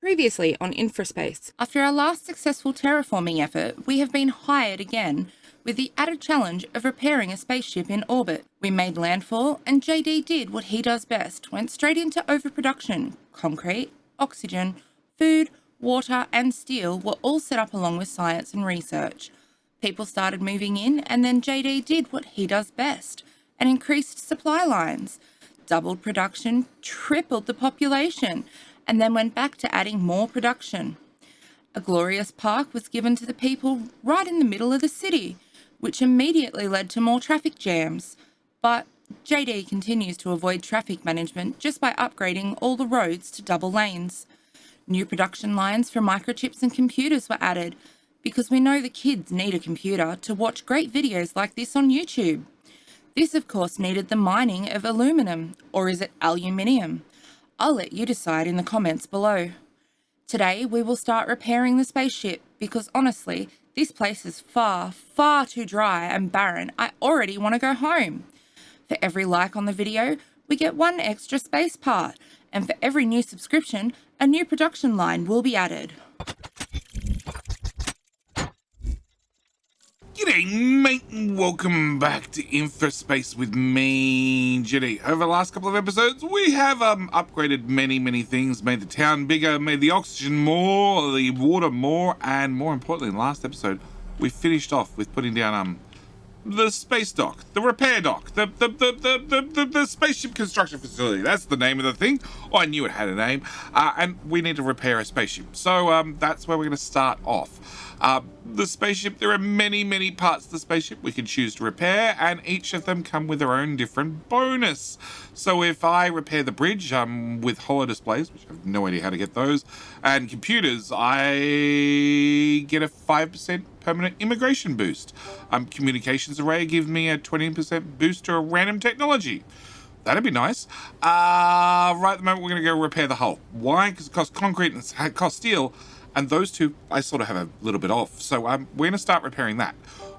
Previously on InfraSpace. After our last successful terraforming effort, we have been hired again with the added challenge of repairing a spaceship in orbit. We made landfall, and JD did what he does best, went straight into overproduction. Concrete, oxygen, food, water, and steel were all set up along with science and research. People started moving in, and then JD did what he does best, and increased supply lines, doubled production, tripled the population, and then went back to adding more production. A glorious park was given to the people right in the middle of the city, which immediately led to more traffic jams. But JD continues to avoid traffic management just by upgrading all the roads to double lanes. New production lines for microchips and computers were added, because we know the kids need a computer to watch great videos like this on YouTube. This, of course, needed the mining of aluminum, or is it aluminium? I'll let you decide in the comments below. Today, we will start repairing the spaceship because honestly, this place is far, far too dry and barren. I already want to go home. For every like on the video, we get one extra space part, and for every new subscription, a new production line will be added. G'day mate, and welcome back to InfraSpace with me, Jitty. Over the last couple of episodes, we have upgraded many things, made the town bigger, made the oxygen more, the water more, and more importantly, in the last episode, we finished off with putting down the space dock, the repair dock, the spaceship construction facility. That's the name of the thing. Oh, I knew it had a name. And we need to repair a spaceship. So that's where we're going to start off. The spaceship, there are many parts of the spaceship we can choose to repair, and each of them come with their own different bonus. So if I repair the bridge with holo displays, which I have no idea how to get those, and computers, I get a 5% permanent immigration boost. Communications array give me a 20% boost to a random technology. That'd be nice. Right at the moment, we're going to go repair the hull. Why? Because it costs concrete and it costs steel. And those two, I sort of have a little bit off. So we're going to start repairing that,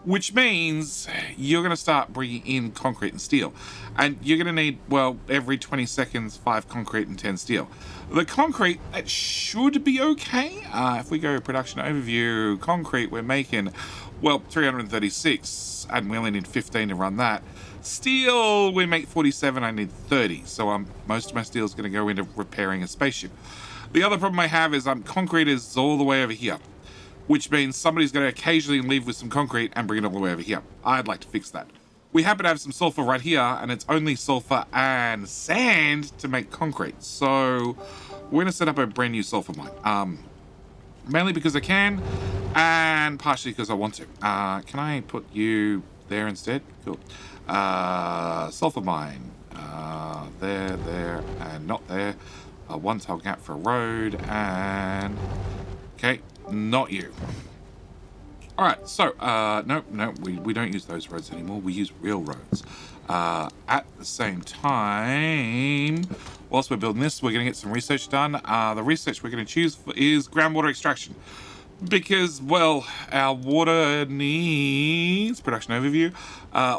which means you're going to start bringing in concrete and steel. And you're going to need, well, every 20 seconds, 5 concrete and 10 steel. The concrete, that should be okay. If we go production overview, concrete, we're making, well, 336, and we only need 15 to run that. Steel, we make 47, I need 30. So most of my steel is going to go into repairing a spaceship. The other problem I have is concrete is all the way over here, which means somebody's going to occasionally leave with some concrete and bring it all the way over here. I'd like to fix that. We happen to have some sulfur right here, and it's only sulfur and sand to make concrete. So we're going to set up a brand new sulfur mine, mainly because I can, and partially because I want to. Can I put you there instead? Cool. Sulfur mine. There, and not there. A 1-tile gap for a road, and okay, not you. All right, so no, we don't use those roads anymore. We use real roads. At the same time, whilst we're building this, we're going to get some research done. The research we're going to choose is groundwater extraction, because, well, our water needs production overview.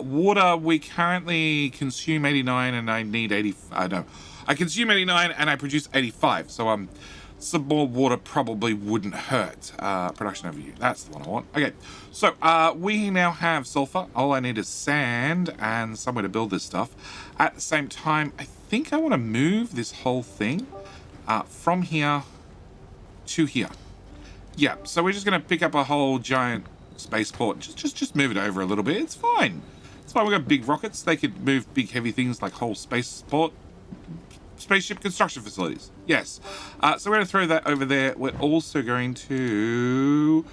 Water, we currently consume 89, and I need 80. No. I consume 89 and I produce 85, so some more water probably wouldn't hurt. Production overview, that's the one I want. Okay, so we now have sulfur. All I need is sand and somewhere to build this stuff. At the same time, I think I want to move this whole thing from here to here. Yeah, so we're just going to pick up a whole giant spaceport. Just move it over a little bit. It's fine. It's fine. We've got big rockets. They could move big heavy things like whole spaceport. Spaceship construction facilities. Yes. So we're going to throw that over there. We're also going to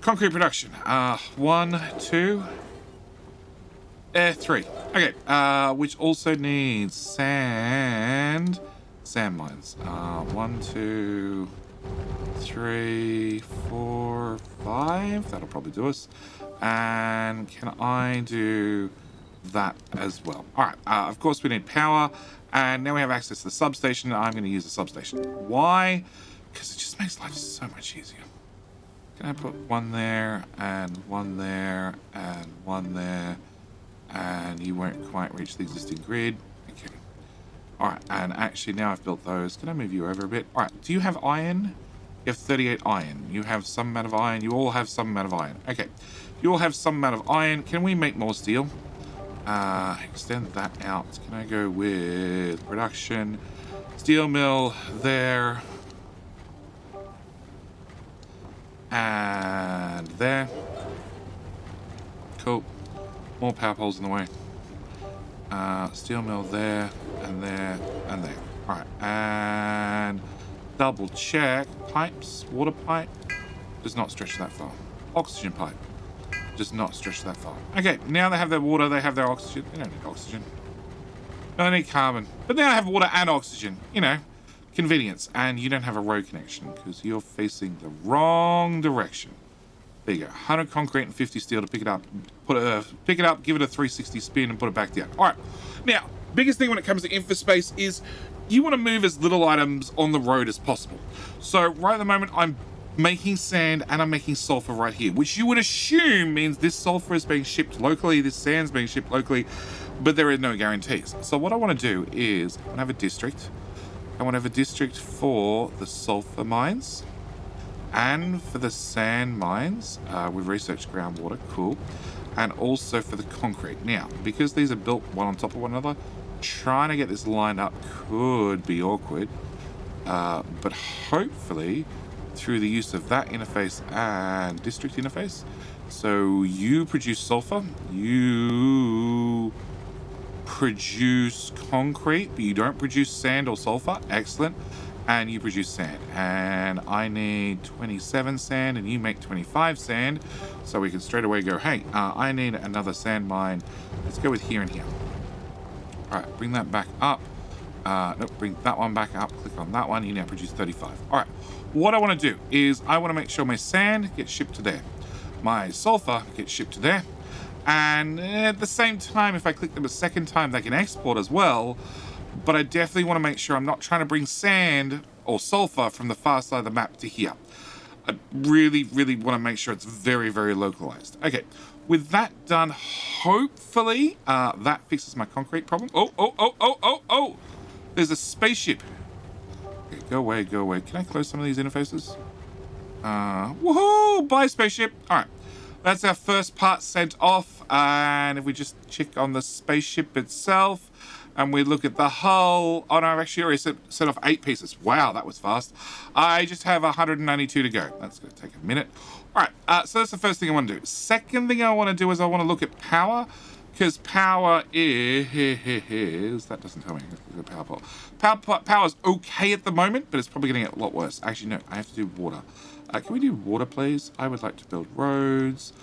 concrete production. 1, 2, 3. Okay. Which also needs sand mines. 1, 2, 3, 4, 5. That'll probably do us. And can I do that as well? All right. Of course, we need power. And now we have access to the substation. I'm going to use the substation. Why? Because it just makes life so much easier. Can I put one there, and one there, and one there, and you won't quite reach the existing grid? Okay. All right, and actually now I've built those. Can I move you over a bit? All right, do you have iron? You have 38 iron. You have some amount of iron. You all have some amount of iron. Okay, you all have some amount of iron. Can we make more steel? Extend that out. Can I go with production? Steel mill there. And there. Cool. More power poles in the way. Steel mill there, and there, and there. All right, and double check. Pipes, water pipe, does not stretch that far. Oxygen pipe, does not stretch that far. Okay, now they have their water, they have their oxygen. They don't need oxygen. No, they need carbon. But now I have water and oxygen. You know, convenience. And you don't have a road connection because you're facing the wrong direction. There you go. 100 concrete and 50 steel to pick it up. Pick it up, give it a 360 spin, and put it back down. All right. Now, biggest thing when it comes to InfraSpace is you want to move as little items on the road as possible. So right at the moment, I'm making sand and I'm making sulfur right here, which you would assume means this sulfur is being shipped locally, this sand's being shipped locally, but there are no guarantees. So what I want to do is I want to have a district. I want to have a district for the sulfur mines and for the sand mines. We've researched groundwater, cool. And also for the concrete. Now, because these are built one on top of one another, trying to get this lined up could be awkward. But hopefully, through the use of that interface and district interface, so you produce sulfur, you produce concrete, but you don't produce sand or sulfur. Excellent. And you produce sand, and I need 27 sand, and you make 25 sand, so we can straight away go, hey, I need another sand mine. Let's go with here and here. All right, bring that back up. Nope, bring that one back up. Click on that one. You now produce 35. All right, what I want to do is I want to make sure my sand gets shipped to there, my sulfur gets shipped to there, and at the same time, if I click them a second time, they can export as well. But I definitely want to make sure I'm not trying to bring sand or sulfur from the far side of the map to here. I really, really want to make sure it's very, very localized. Okay, with that done, hopefully that fixes my concrete problem. Oh, there's a spaceship. Okay, go away, go away. Can I close some of these interfaces? Woohoo, bye spaceship. All right, that's our first part sent off. And if we just check on the spaceship itself, and we look at the hull. Oh no, I've actually already set off 8 pieces. Wow, that was fast. I just have 192 to go. That's going to take a minute. All right, so that's the first thing I want to do. Second thing I want to do is I want to look at power, because power is... That doesn't tell me. The power pole. Power is okay at the moment, but it's probably going to get a lot worse. Actually, no, I have to do water. Can we do water, please? I would like to build roads.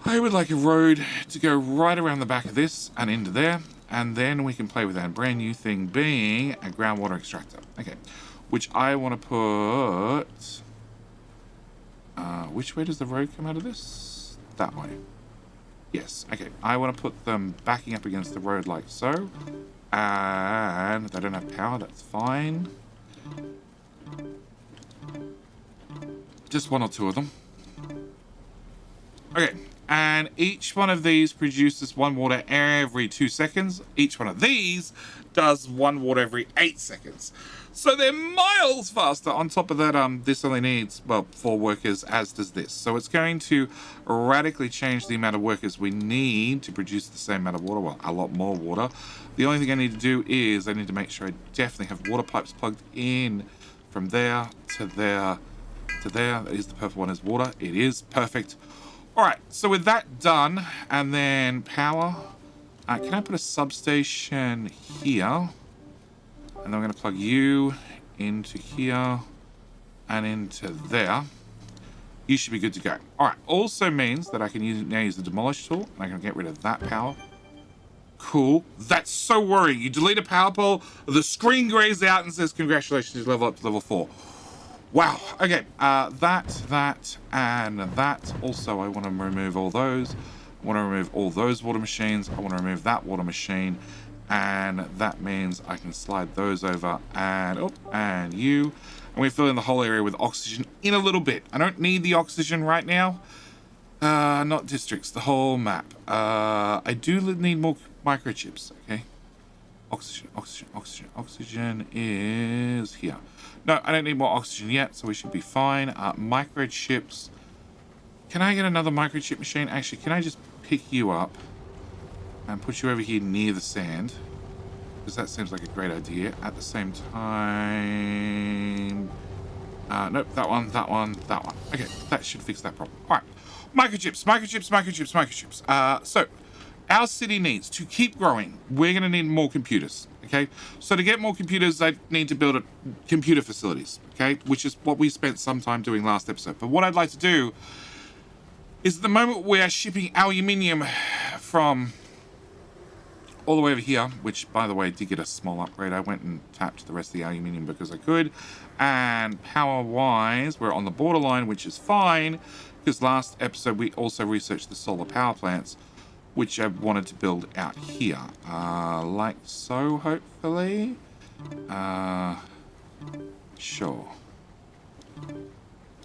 I would like a road to go right around the back of this and into there. And then we can play with that brand new thing being a groundwater extractor. Okay, which I want to put... which way does the road come out of this? That way. Yes, okay. I want to put them backing up against the road like so. And they don't have power, that's fine. Just 1 or 2 of them. Okay. And each one of these produces 1 water every 2 seconds. Each one of these does 1 water every 8 seconds. So they're miles faster. On top of that, this only needs, well, 4 workers, as does this. So it's going to radically change the amount of workers we need to produce the same amount of water. Well, a lot more water. The only thing I need to do is I need to make sure I definitely have water pipes plugged in from there to there to there. Is the purple one is water? It is. Perfect. All right, so with that done, and then power, can I put a substation here? And then I'm going to plug you into here and into there. You should be good to go. All right, also means that I can now use the demolish tool, and I can get rid of that power. Cool. That's so worrying. You delete a power pole, the screen grays out and says, congratulations, you level up to level 4. Wow. Okay. That, and that. Also, I want to remove all those. I want to remove all those water machines. I want to remove that water machine. And that means I can slide those over and, and you. And we fill in the whole area with oxygen in a little bit. I don't need the oxygen right now. Not districts, the whole map. I do need more microchips, okay? Oxygen, oxygen, oxygen. Oxygen is here. No, I don't need more oxygen yet, so we should be fine. Microchips. Can I get another microchip machine? Actually, can I just pick you up and put you over here near the sand? Because that seems like a great idea. At the same time... nope, that one, that one, that one. Okay, that should fix that problem. All right. Microchips, microchips, microchips, microchips. So, our city needs to keep growing. We're going to need more computers, okay? So to get more computers, I need to build computer facilities, okay? Which is what we spent some time doing last episode. But what I'd like to do is at the moment we are shipping aluminium from all the way over here, which, by the way, did get a small upgrade. I went and tapped the rest of the aluminium because I could. And power-wise, we're on the borderline, which is fine, because last episode we also researched the solar power plants, which I wanted to build out here. Like so, hopefully. Sure.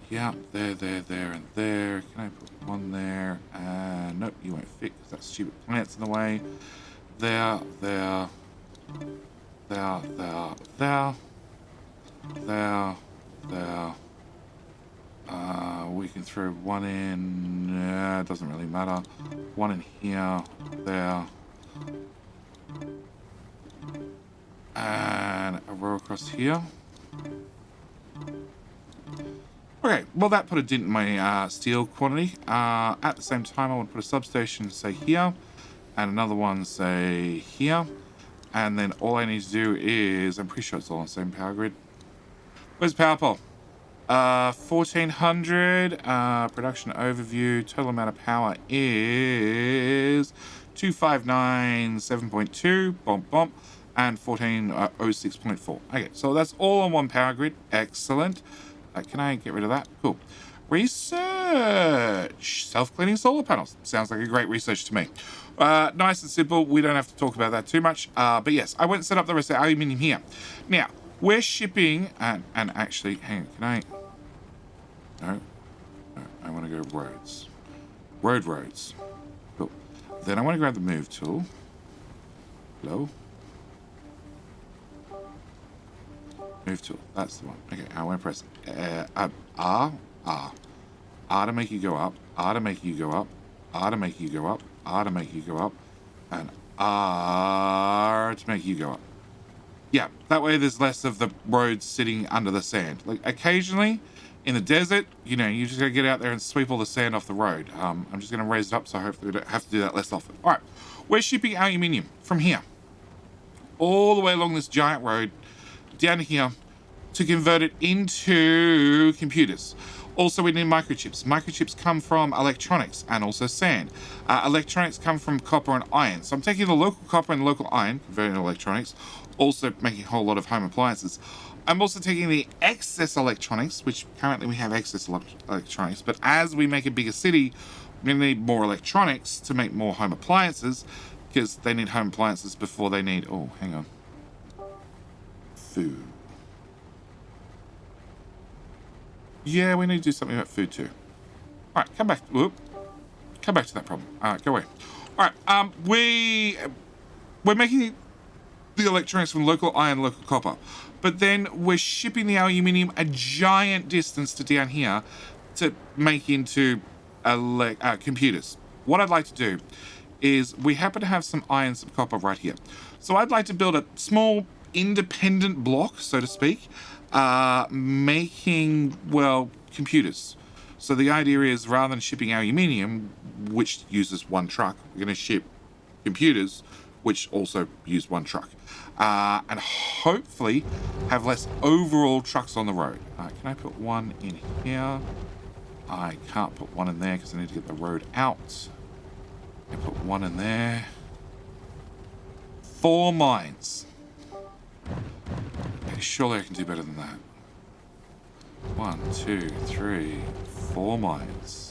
Yeah, there, and there. Can I put one there? Nope, you won't fit because that stupid plant's in the way. There. We can throw one in. It doesn't really matter. One in here, there, and a row across here. Okay, well that put a dent in my steel quantity. At the same time, I want to put a substation, say here, and another one, say here. And then all I need to do is, I'm pretty sure it's all on the same power grid. Where's the power pole? 1400. Production overview. Total amount of power is 2597.2. Bump, bump. And 1406.4. Okay, so that's all on one power grid. Excellent. Can I get rid of that? Cool. Research. Self-cleaning solar panels. Sounds like a great research to me. Nice and simple. We don't have to talk about that too much. But yes, I went and set up the rest of the aluminium here. Now, we're shipping... And actually, hang on. Can I... No, I want to go roads. Roads. Cool. Then I want to grab the move tool. Hello? Move tool. That's the one. Okay, I want to press R. R to make you go up. R to make you go up. R to make you go up. R to make you go up. And R to make you go up. Yeah, that way there's less of the roads sitting under the sand. Like, occasionally... in the desert, you know, you just gotta get out there and sweep all the sand off the road. I'm just gonna raise it up so hopefully we don't have to do that less often. All right, we're shipping aluminium from here all the way along this giant road down to here to convert it into computers. Also, we need microchips. Microchips come from electronics and also sand. Electronics come from copper and iron. So I'm taking the local copper and local iron, converting to electronics, also making a whole lot of home appliances. I'm also taking the excess electronics, which currently we have excess electronics, but as we make a bigger city, we're going to need more electronics to make more home appliances, because they need home appliances before they need... Oh, hang on. Food. Yeah, we need to do something about food too. All right, come back. Whoop. Come back to that problem. All right, go away. All right, we're making the electronics from local iron, local copper. But then we're shipping the aluminium a giant distance to down here to make into computers. What I'd like to do is we happen to have some iron, some copper right here. So I'd like to build a small independent block, so to speak, making, well, computers. So the idea is rather than shipping aluminium, which uses one truck, we're going to ship computers, which also use one truck. And hopefully have less overall trucks on the road. Can I put one in here? I can't put one in there because I need to get the road out. I put one in there. 4 mines. Okay, surely I can do better than that. 1, 2, 3, 4 mines.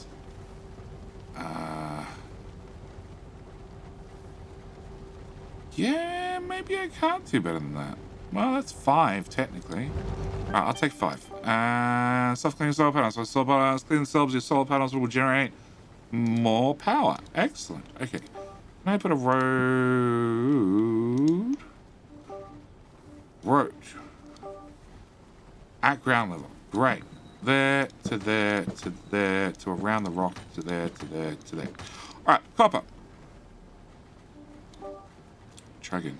Yeah, maybe I can't do better than that. Well, that's 5, technically. All right, I'll take 5. Self-cleaning solar panels. So solar panels clean themselves. Your solar panels will generate more power. Excellent. Okay. Can I put a road? road at ground level. Great. There to there to there to around the rock to there to there to there. All right, copper. Try again.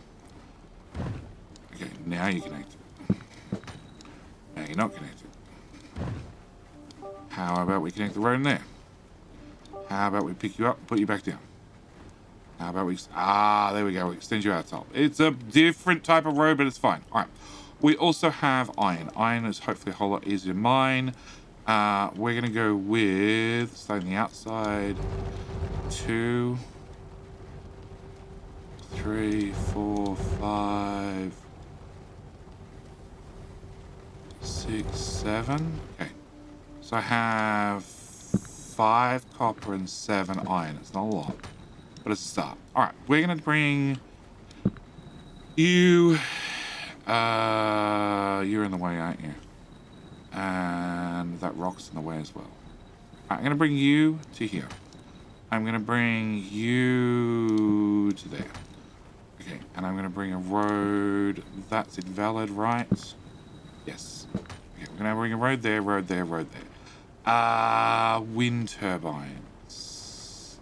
Okay, now you're connected. Now you're not connected. How about we connect the road in there? How about we pick you up and put you back down? How about we... there we go. We extend you out top. It's a different type of road, but it's fine. All right. We also have iron. Iron is hopefully a whole lot easier to mine. We're going to go with, starting the outside, 2, 3, 4, 5, 6, 7. Okay. So I have 5 copper and 7 iron. It's not a lot, but it's a start. All right. We're going to bring you... you're in the way, aren't you? And that rock's in the way as well. I'm going to bring you to here. I'm going to bring you to there. Okay, and I'm going to bring a road. That's invalid, right? Yes. Okay, we're going to bring a road there, road there, road there. Wind turbines.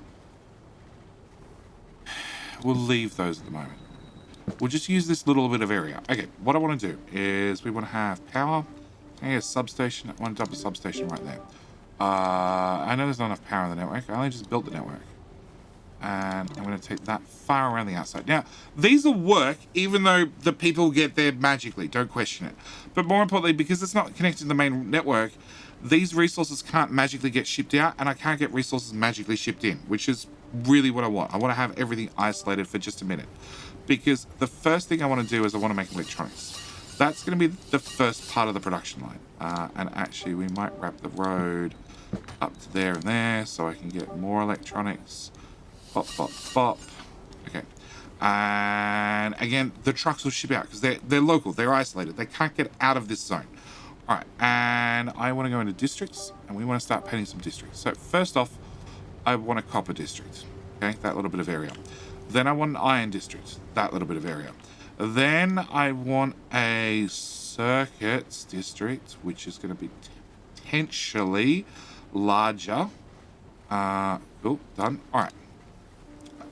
We'll leave those at the moment. We'll just use this little bit of area. Okay, what I want to do is we want to have power. Okay, a substation. I want to dump a substation right there. I know there's not enough power in the network. I only just built the network. And I'm going to take that far around the outside. Now, these will work even though the people get there magically. Don't question it. But more importantly, because it's not connected to the main network, these resources can't magically get shipped out, and I can't get resources magically shipped in, which is really what I want. I want to have everything isolated for just a minute. Because the first thing I want to do is I want to make electronics. That's going to be the first part of the production line. And actually, we might wrap the road up to there and there so I can get more electronics. Bop, bop, bop. Okay. And again, the trucks will ship out because they're local. They're isolated. They can't get out of this zone. All right. And I want to go into districts, and we want to start painting some districts. So first off, I want a copper district. Okay, that little bit of area. Then I want an iron district, that little bit of area. Then I want a circuits district, which is going to be potentially larger. Cool, done. All right.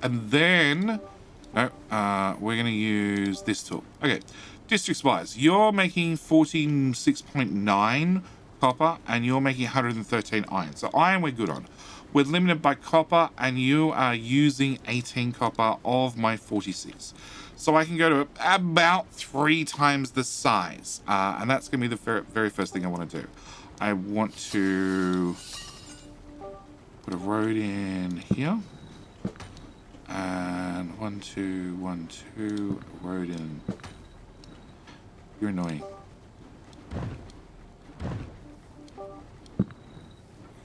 And then, no, we're going to use this tool. Okay, districts-wise, you're making 46.9 copper, and you're making 113 iron. So iron we're good on. We're limited by copper, and you are using 18 copper of my 46. So I can go to about 3 times the size. And that's going to be the very first thing I want to do. I want to put a road in here. And 1, 2, 1, 2, road in. You're annoying.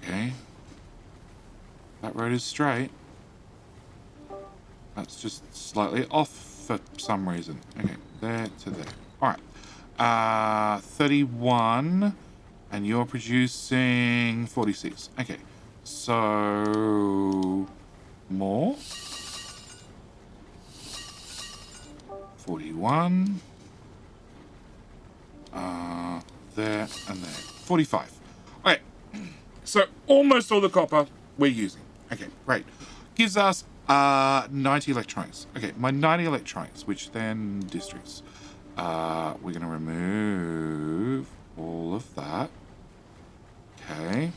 Okay. That road is straight. That's just slightly off for some reason. Okay, there to there. All right. 31, and you're producing 46. Okay, so more. 41. There and there. 45. Okay, so almost all the copper we're using. Okay, great. Gives us 90 electronics. Okay, my 90 electronics, which then districts. We're going to remove all of that. Okay.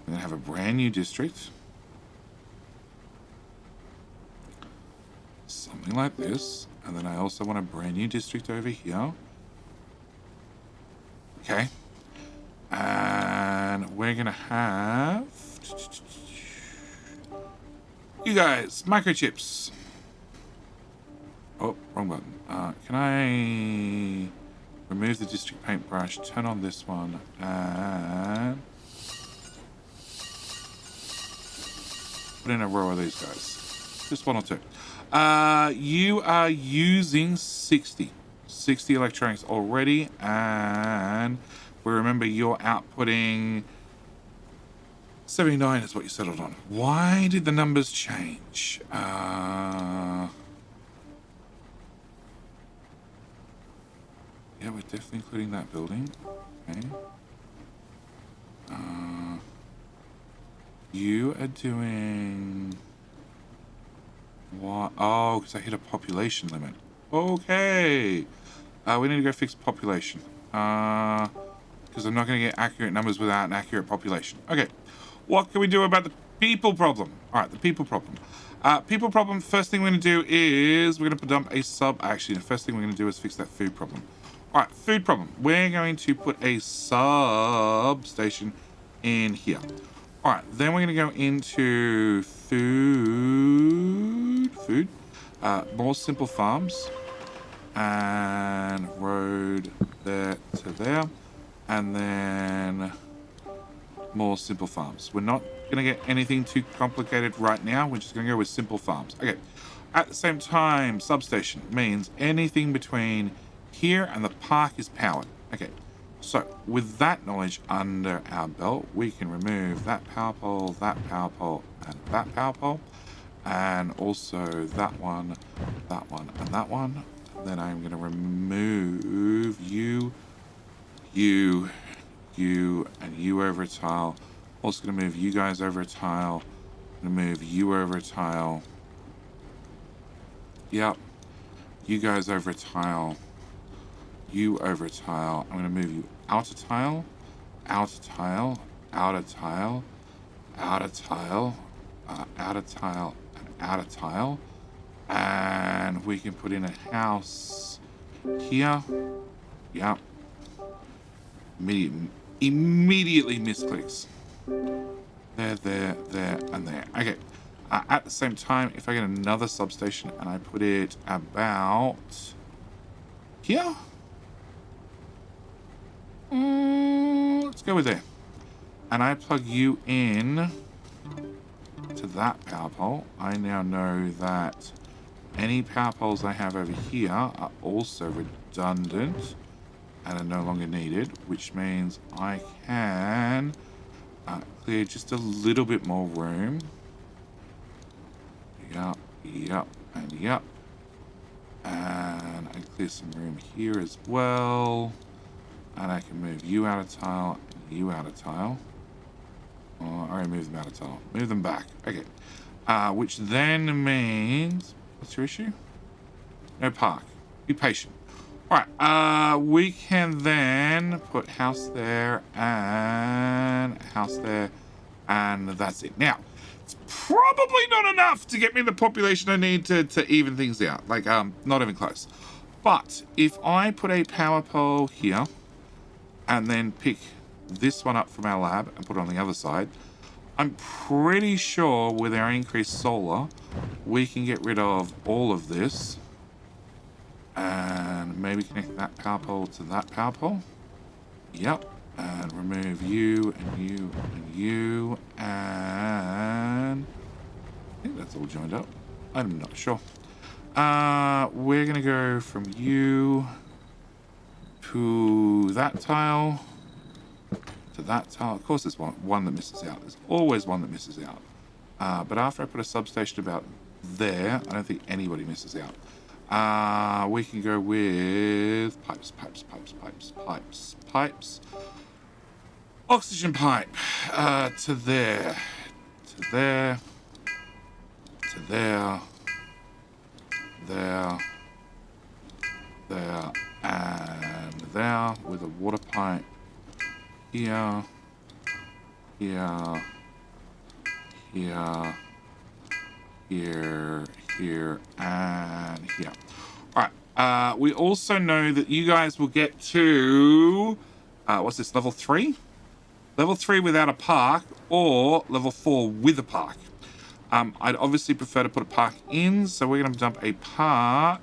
We're going to have a brand new district. Something like this. And then I also want a brand new district over here. Okay. And we're going to have... You guys, microchips. Oh, wrong button. Can I remove the district paintbrush, turn on this one, and put in a row of these guys. Just 1 or 2. You are using 60 electronics already, and we remember you're outputting 79 is what you settled on. Why did the numbers change? Yeah, we're definitely including that building. Okay. You are doing what? Oh, because I hit a population limit. Okay. We need to go fix population. Because I'm not going to get accurate numbers without an accurate population. Okay. What can we do about the people problem? All right, the people problem. People problem, first thing we're going to do is we're going to dump a sub. Actually, the first thing we're going to do is fix that food problem. All right, food problem. We're going to put a substation in here. All right, then we're going to go into food. More simple farms. And road there to there. And then more simple farms. We're not going to get anything too complicated right now. We're just going to go with simple farms. Okay. At the same time, substation means anything between here and the park is powered. Okay. So with that knowledge under our belt, we can remove that power pole, and that power pole, and also that one, and that one. Then I'm going to remove you, and you over a tile. Also going to move you guys over a tile. I'm going to move you over a tile. Yep. You guys over a tile. You over a tile. I'm going to move you out a tile, out a tile, out a tile, out a tile, out a tile, and out a tile. And we can put in a house here. Yep. Immediately misclicks. There, and there. Okay. At the same time, if I get another substation and I put it about here. Let's go with there. And I plug you in to that power pole. I now know that any power poles I have over here are also redundant and are no longer needed, which means I can clear just a little bit more room. Yep, and yep. And I clear some room here as well. And I can move you out of tile and you out of tile. Oh, I already moved them out of tile. Move them back. Okay. Which then means... What's your issue? No park. Be patient. Alright, we can then put house there and house there, and that's it. Now, it's probably not enough to get me the population I need to even things out. Like, not even close. But if I put a power pole here and then pick this one up from our lab and put it on the other side, I'm pretty sure with our increased solar, we can get rid of all of this and maybe connect that power pole to that power pole. Yep. And remove you and you and you, and I think that's all joined up. I'm not sure. We're gonna go from you to that tile to that tile. Of course, there's one that misses out. There's always one that misses out. But after I put a substation about there, I don't think anybody misses out. We can go with pipes. Oxygen pipe to there, to there, to there, there, there, and there, with a water pipe here, here, here, here, and here. Alright, we also know that you guys will get to, what's this, level 3? Level 3 without a park, or level 4 with a park. I'd obviously prefer to put a park in, so we're going to dump a park,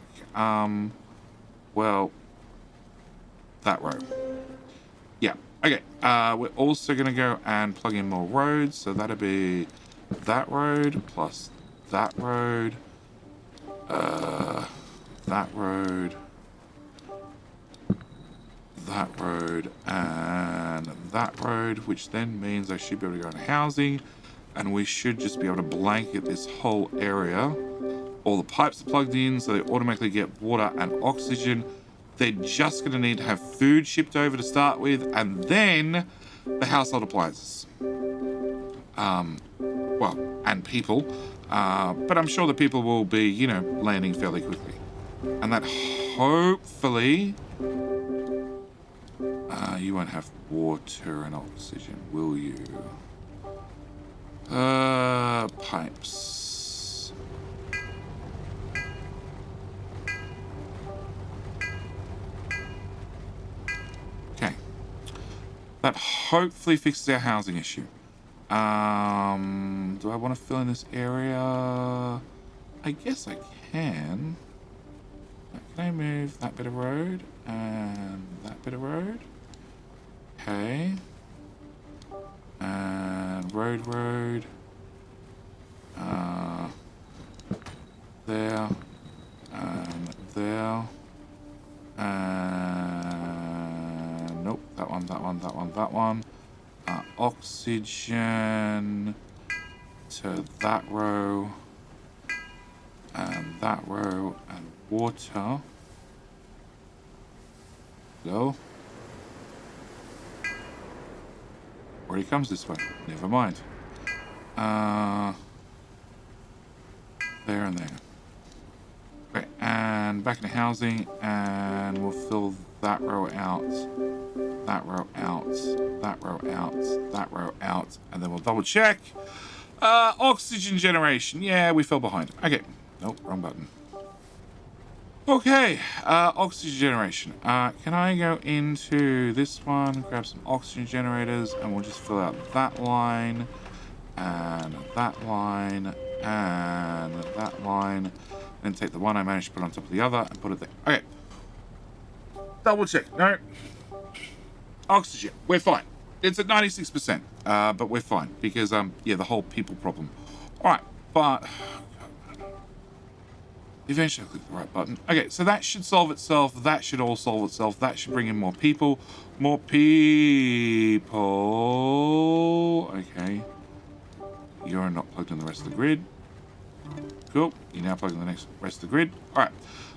well, that row. Yeah, okay. We're also going to go and plug in more roads, so that'll be that road plus that road, that road, that road, and that road, which then means I should be able to go into housing, and we should just be able to blanket this whole area. All the pipes are plugged in, so they automatically get water and oxygen. They're just going to need to have food shipped over to start with, and then the household appliances. Well, and people. But I'm sure the people will be, you know, landing fairly quickly. And that hopefully... you won't have water and oxygen, will you? Pipes. Okay. That hopefully fixes our housing issue. Do I want to fill in this area? I guess I can. Can I move that bit of road and that bit of road? Okay. And road. There. And there. And nope, that one. Oxygen to that row. And that row. And water. Hello? Already comes this way. Never mind. There and there. Okay, and back into housing, and we'll fill that row out, that row out, that row out, that row out, and then we'll double check. Oxygen generation. Yeah, we fell behind. Okay. Nope, wrong button. Okay, oxygen generation. Can I go into this one, grab some oxygen generators, and we'll just fill out that line, and that line, and that line, and take the one I managed to put on top of the other and put it there. Okay. Double check. No. Oxygen. We're fine. It's at 96%, but we're fine because, yeah, the whole people problem. All right, but... Eventually I'll click the right button. Okay, so that should solve itself. That should all solve itself. That should bring in more people. More people. Okay. You're not plugged in the rest of the grid. Cool. You're now plugged in the next rest of the grid. All right.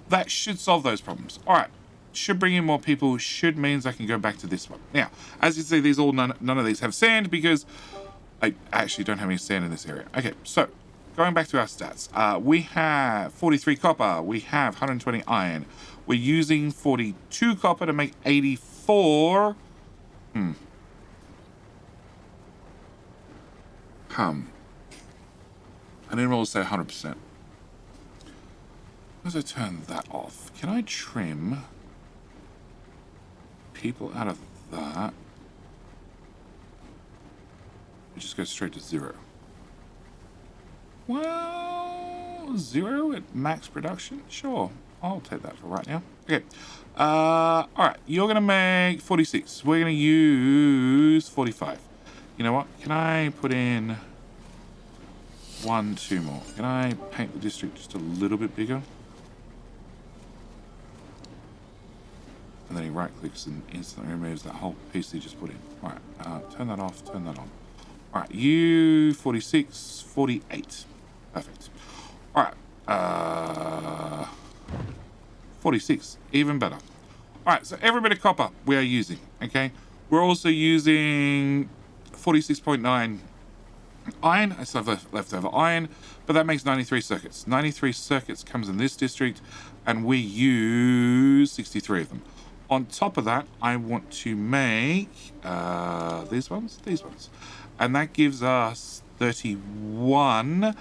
That should solve those problems. All right. Should bring in more people. Should means I can go back to this one. Now, as you see, these all none of these have sand because I actually don't have any sand in this area. Okay, so going back to our stats, we have 43 copper, we have 120 iron, we're using 42 copper to make 84. I didn't roll to say 100%. As I turn that off, can I trim people out of that? It just goes straight to 0. Well, 0 at max production? Sure, I'll take that for right now. Okay, all right, you're gonna make 46. We're gonna use 45. You know what? Can I put in 2 more? Can I paint the district just a little bit bigger? And then he right clicks and instantly removes that whole piece he just put in. All right, turn that off, turn that on. All right, you 46, 48. Perfect. All right, 46, even better. All right, so every bit of copper we are using, okay? We're also using 46.9 iron. I still have leftover iron, but that makes 93 circuits. 93 circuits comes in this district, and we use 63 of them. On top of that, I want to make these ones, and that gives us 31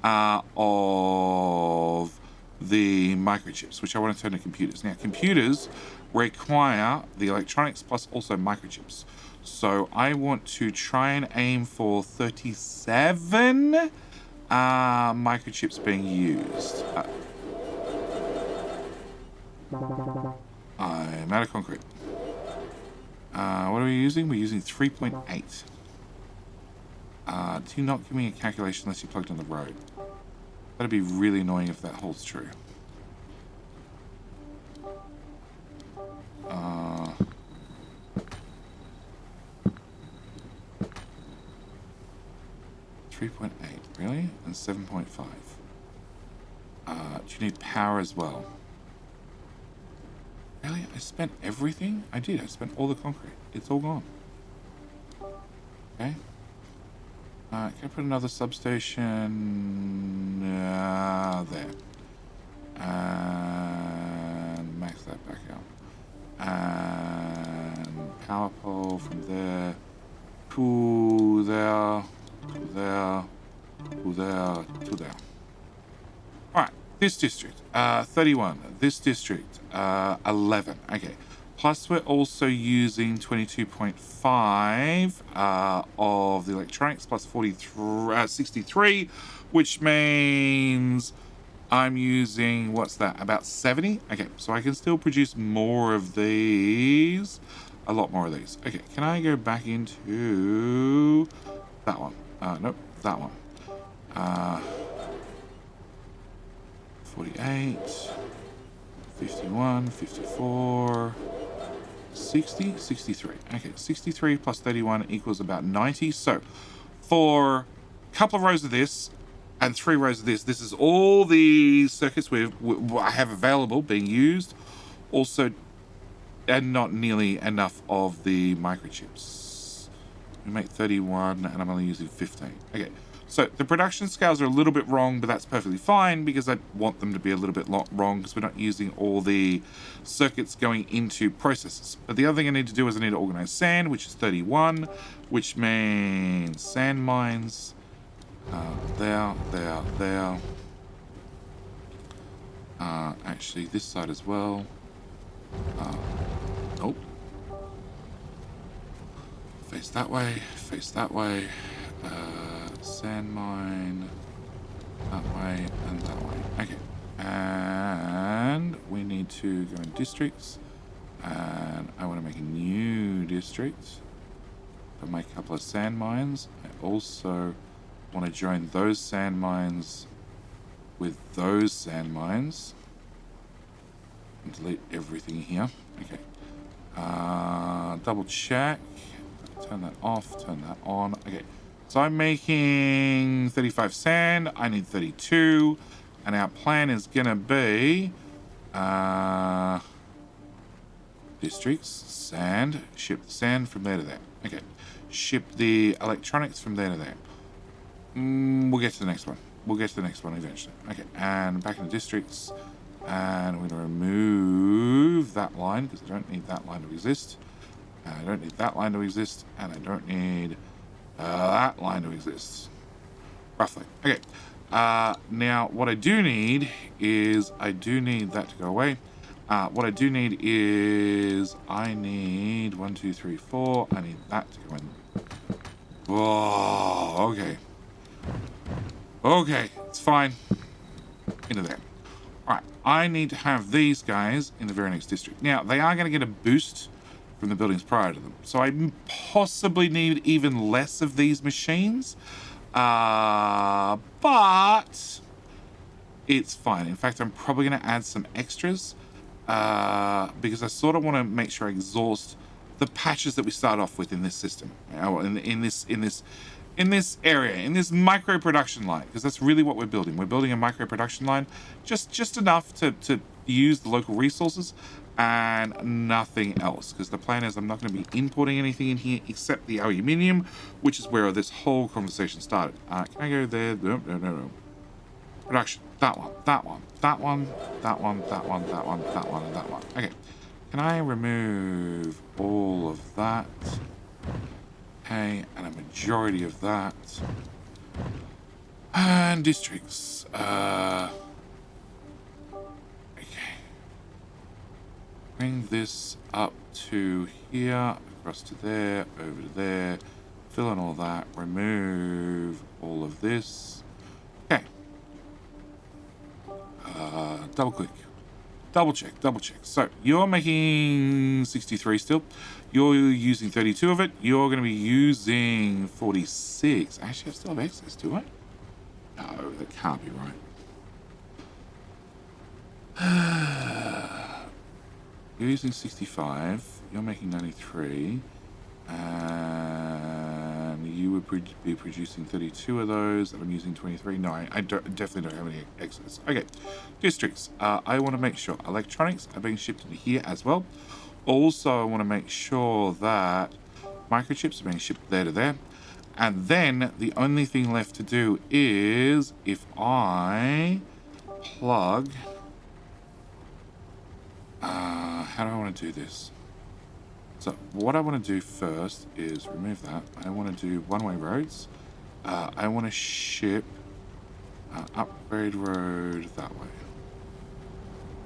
of the microchips, which I want to turn to computers. Now, computers require the electronics plus also microchips. So I want to try and aim for 37 microchips being used. I'm out of concrete. What are we using? We're using 3.8. Do not give me a calculation unless you plugged in the road. That'd be really annoying if that holds true. 3.8, really? And 7.5. Do you need power as well? Really? I spent everything? I did. I spent all the concrete. It's all gone. Okay. Can I put another substation? There. And max that back out. And power pole from there to there, to there, to there, to there. Alright, this district, 31. This district, 11. Okay. Plus, we're also using 22.5 of the electronics, plus 63, which means I'm using, what's that, about 70? Okay, so I can still produce more of these. A lot more of these. Okay, can I go back into that one? Nope, that one. 48, 51, 54, 60, 63. Okay, 63 plus 31 equals about 90. So for a couple of rows of this and 3 rows of this is all the circuits I have available being used. Also, and not nearly enough of the microchips. We make 31 and I'm only using 15. Okay, so the production scales are a little bit wrong, but that's perfectly fine because I want them to be a little bit wrong because we're not using all the circuits going into processes. But the other thing I need to do is I need to organize sand, which is 31, which means sand mines. There. Actually, this side as well. Nope. Face that way, face that way. Sand mine. That way and that way. Okay. And we need to go in districts. And I want to make a new district. I'll make a couple of sand mines. I also want to join those sand mines with those sand mines. And delete everything here. Okay. Double check. Turn that off. Turn that on. Okay. So I'm making 35 sand. I need 32. And our plan is going to be districts, sand, ship the sand from there to there. Okay. Ship the electronics from there to there. We'll get to the next one. We'll get to the next one eventually. Okay. And back in the districts. And we're going to remove that line because I don't need that line to exist. I don't need that line to exist. And I don't need that line to exist. Roughly. Okay. Now, what I do need is I do need that to go away. What I do need is I need 1, 2, 3, 4. I need that to go in. Whoa. Okay. Okay. It's fine. Into there. Alright, I need to have these guys in the very next district. Now, they are going to get a boost from the buildings prior to them. So I possibly need even less of these machines. But it's fine. In fact, I'm probably going to add some extras because I sort of want to make sure I exhaust the patches that we start off with in this system. In this area, in this micro production line, because that's really what we're building. We're building a micro production line, just enough to use the local resources and nothing else. Because the plan is I'm not going to be importing anything in here except the aluminium, which is where this whole conversation started. Can I go there? No. Production. That one. That one. That one. That one. That one. That one. That one. And that one. Okay. Can I remove all of that? Okay, and a majority of that. And districts. Okay. Bring this up to here, across to there, over to there. Fill in all that. Remove all of this. Okay. Double click. Double check. So you're making 63 still. You're using 32 of it. You're going to be using 46. Actually, I still have excess, do I? No, that can't be right. You're using 65. You're making 93. And you would be producing 32 of those, and I'm using 23. No, I definitely don't have any excess. Okay, districts. I want to make sure electronics are being shipped into here as well. Also, I want to make sure that microchips are being shipped there to there. And then the only thing left to do is if I plug... how do I want to do this? So what I want to do first is remove that. I want to do one-way roads. I want to ship upgrade road that way.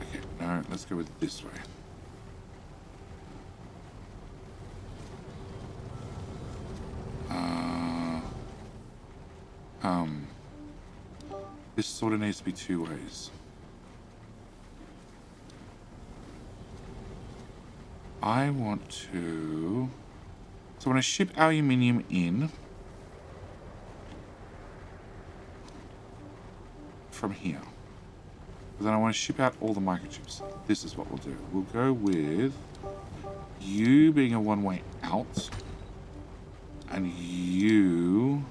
Okay, no, let's go with this way. This sort of needs to be two ways. I want to... So I want to ship aluminium in from here. But then I want to ship out all the microchips. This is what we'll do. We'll go with you being a one-way out, and you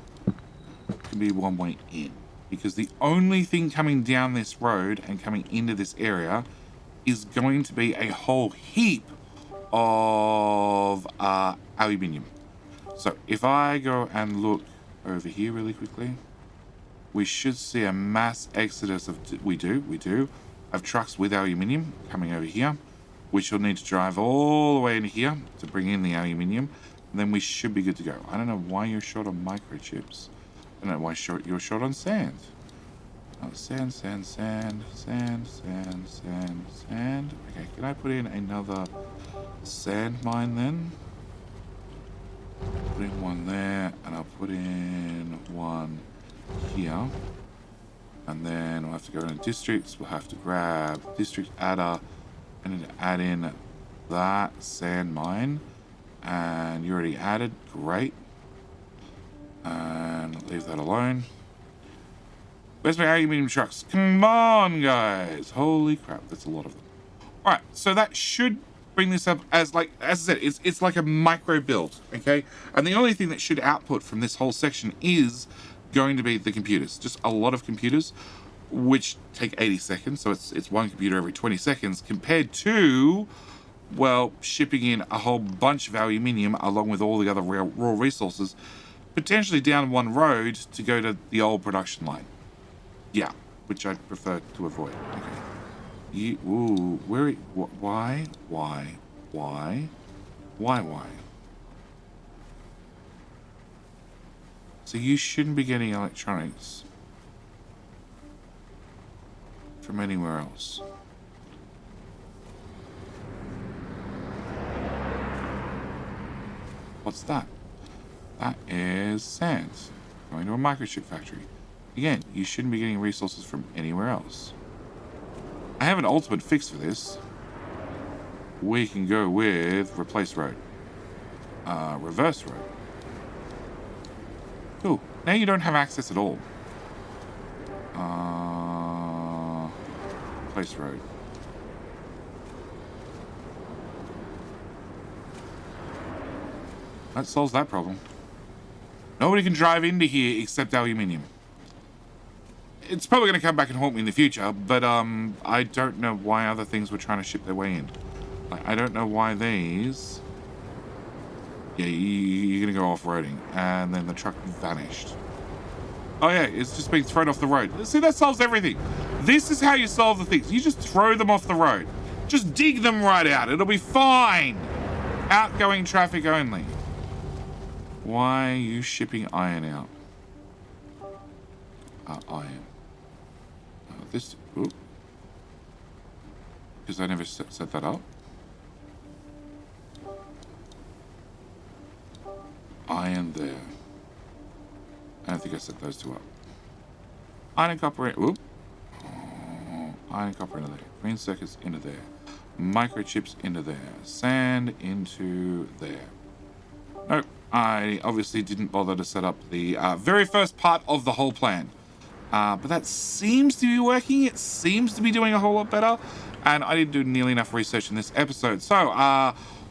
can be one-way in. Because the only thing coming down this road and coming into this area is going to be a whole heap of aluminium. So if I go and look over here really quickly, we should see a mass exodus of... We do. Of trucks with aluminium coming over here, which will need to drive all the way into here to bring in the aluminium. And then we should be good to go. I don't know why you're short on microchips. I don't know why you're short on sand. Oh, sand. Okay, can I put in another sand mine then? Put in one there, and I'll put in one here. And then we'll have to go into districts. We'll have to grab district adder. I need to add in that sand mine. And you already added, great. And leave that alone. Where's my aluminium trucks? Come on, guys. Holy crap, that's a lot of them. All right, so that should bring this up as I said, it's like a micro build, okay? And the only thing that should output from this whole section is going to be the computers. Just a lot of computers, which take 80 seconds. So it's one computer every 20 seconds compared to, well, shipping in a whole bunch of aluminium along with all the other raw resources, potentially down one road to go to the old production line. Yeah, which I prefer to avoid. Okay. Why? So you shouldn't be getting electronics from anywhere else. What's that? That is sand going to a microchip factory. Again, you shouldn't be getting resources from anywhere else. I have an ultimate fix for this. We can go with replace road. Reverse road. Cool. Now you don't have access at all. Replace road. That solves that problem. Nobody can drive into here except aluminium. It's probably going to come back and haunt me in the future, but I don't know why other things were trying to ship their way in. Like, I don't know why these... Yeah, you're going to go off-roading, and then the truck vanished. Oh yeah, it's just being thrown off the road. See, that solves everything. This is how you solve the things. You just throw them off the road. Just dig them right out. It'll be fine. Outgoing traffic only. Why are you shipping iron out? Iron. This... Ooh. Because I never set that up. Iron there. I don't think I set those two up. Iron and copper... Oop. Iron and copper into there. Green circuits into there. Microchips into there. Sand into there. Nope. I obviously didn't bother to set up the very first part of the whole plan. But that seems to be working. It seems to be doing a whole lot better. And I didn't do nearly enough research in this episode. So,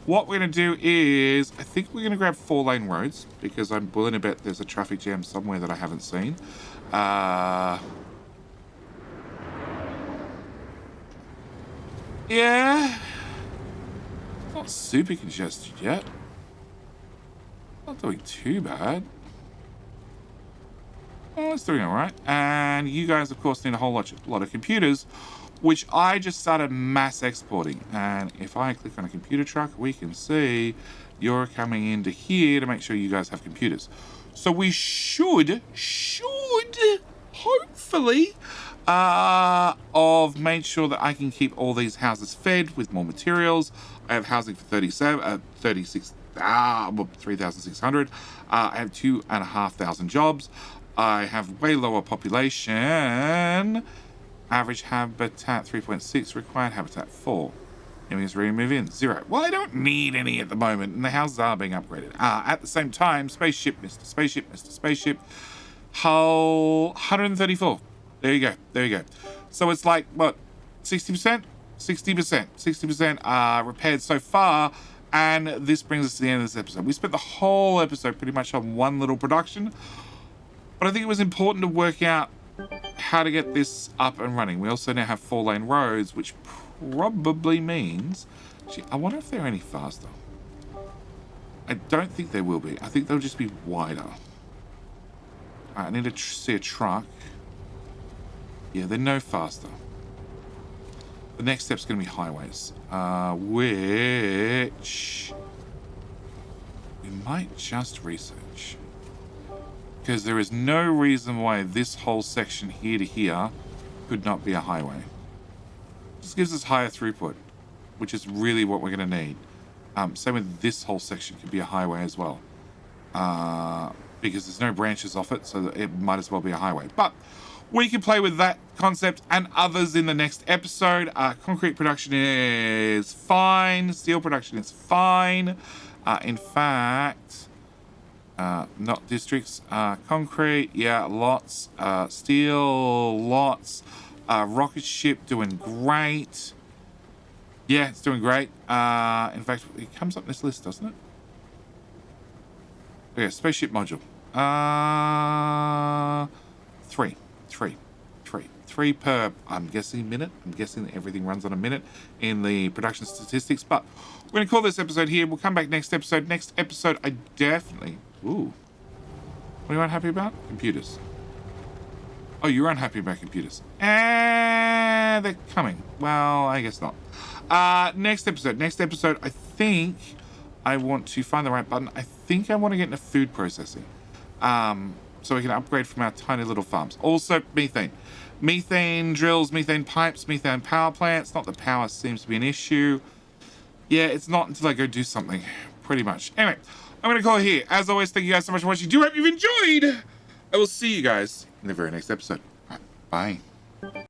what we're going to do is, I think we're going to grab 4-lane roads, because I'm willing to bet there's a traffic jam somewhere that I haven't seen. Yeah. Not super congested yet. Not doing too bad. Oh, it's doing all right. And you guys, of course, need a whole lot of computers, which I just started mass exporting. And if I click on a computer truck, we can see you're coming into here to make sure you guys have computers. So we should hopefully of made sure that I can keep all these houses fed with more materials. I have housing for 3,600. I have 2,500 jobs. I have way lower population. Average habitat 3.6, required habitat 4. Enemies ready to move in 0. Well, I don't need any at the moment, and the houses are being upgraded. At the same time, spaceship, Mr. Spaceship, Mr. Spaceship, hull 134. There you go. So it's like, what, 60%? 60% repaired so far, and this brings us to the end of this episode. We spent the whole episode pretty much on one little production, but I think it was important to work out how to get this up and running. We also now have 4-lane roads, which probably means... Actually, I wonder if they're any faster. I don't think they will be. I think they'll just be wider. I need to see a truck. Yeah, they're no faster. The next step's going to be highways, which we might just research. Because there is no reason why this whole section here to here could not be a highway. This gives us higher throughput, which is really what we're going to need. Same with this whole section could be a highway as well. Because there's no branches off it, so it might as well be a highway. But we can play with that concept and others in the next episode. Concrete production is fine. Steel production is fine. In fact... not districts, concrete, yeah, lots, steel, lots, rocket ship doing great. Yeah, it's doing great. In fact, it comes up this list, doesn't it? Okay, spaceship module. 3 per, I'm guessing, minute. I'm guessing that everything runs on a minute in the production statistics, but we're going to call this episode here. We'll come back next episode. Next episode, I definitely... Ooh. What are you unhappy about? Computers. Oh, you're unhappy about computers. And they're coming. Well, I guess not. Next episode, I think I want to find the right button. I think I want to get into food processing. So we can upgrade from our tiny little farms. Also, methane. Methane drills, methane pipes, methane power plants. Not that power seems to be an issue. Yeah, it's not until I go do something, pretty much. Anyway, I'm going to call it here. As always, thank you guys so much for watching. Do hope you've enjoyed. I will see you guys in the very next episode. All right, bye.